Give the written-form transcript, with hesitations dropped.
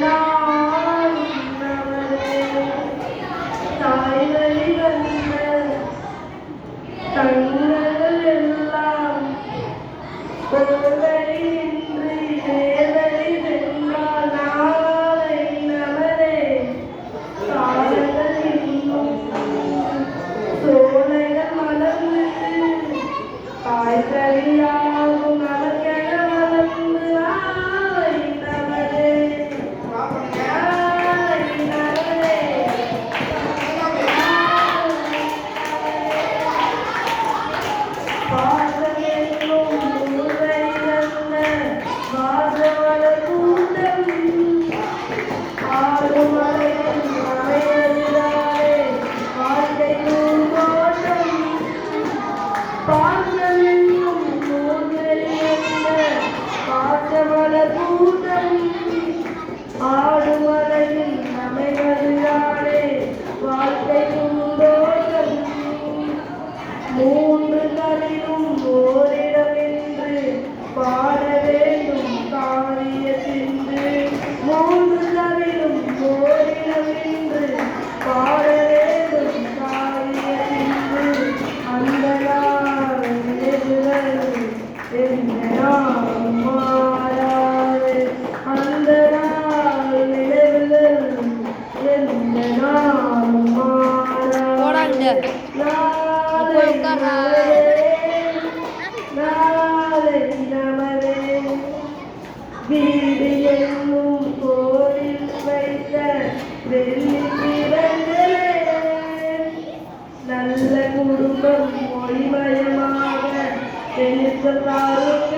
நாள் தாய்வழி வந்த கண்கள் எல்லாம் கோவழி நின்று தேவழி சென்றால் நாளை நமரே காலங்கள் இன்னும் சோலைகள் மலர்ந்து காய்கறியாகும் மலர்கென வளர்ந்து நாளை நமரே ஆடுமலையில் அமைவதுதானே வாழ்க்கை பூந்தோட்டம் மூன்று தலிலும் ஓரிடம் என்று பாட வேண்டும் காரியத்தின்று மூன்று தலிலும் ஓரிடம் என்று பாட வேண்டும் காரியத்தின்று அந்த நாள் நினைவுகள் எந்த நாள் மாறாது அந்த நாள் நினைவுகள் எந்த நாள் மாறாது நாளை நமரே வீடு என்னும் கோயில் வைத்த வெள்ளி பிறந்தே நல்ல குடும்பம் ஒளிமயமாக எழுத்தாரும்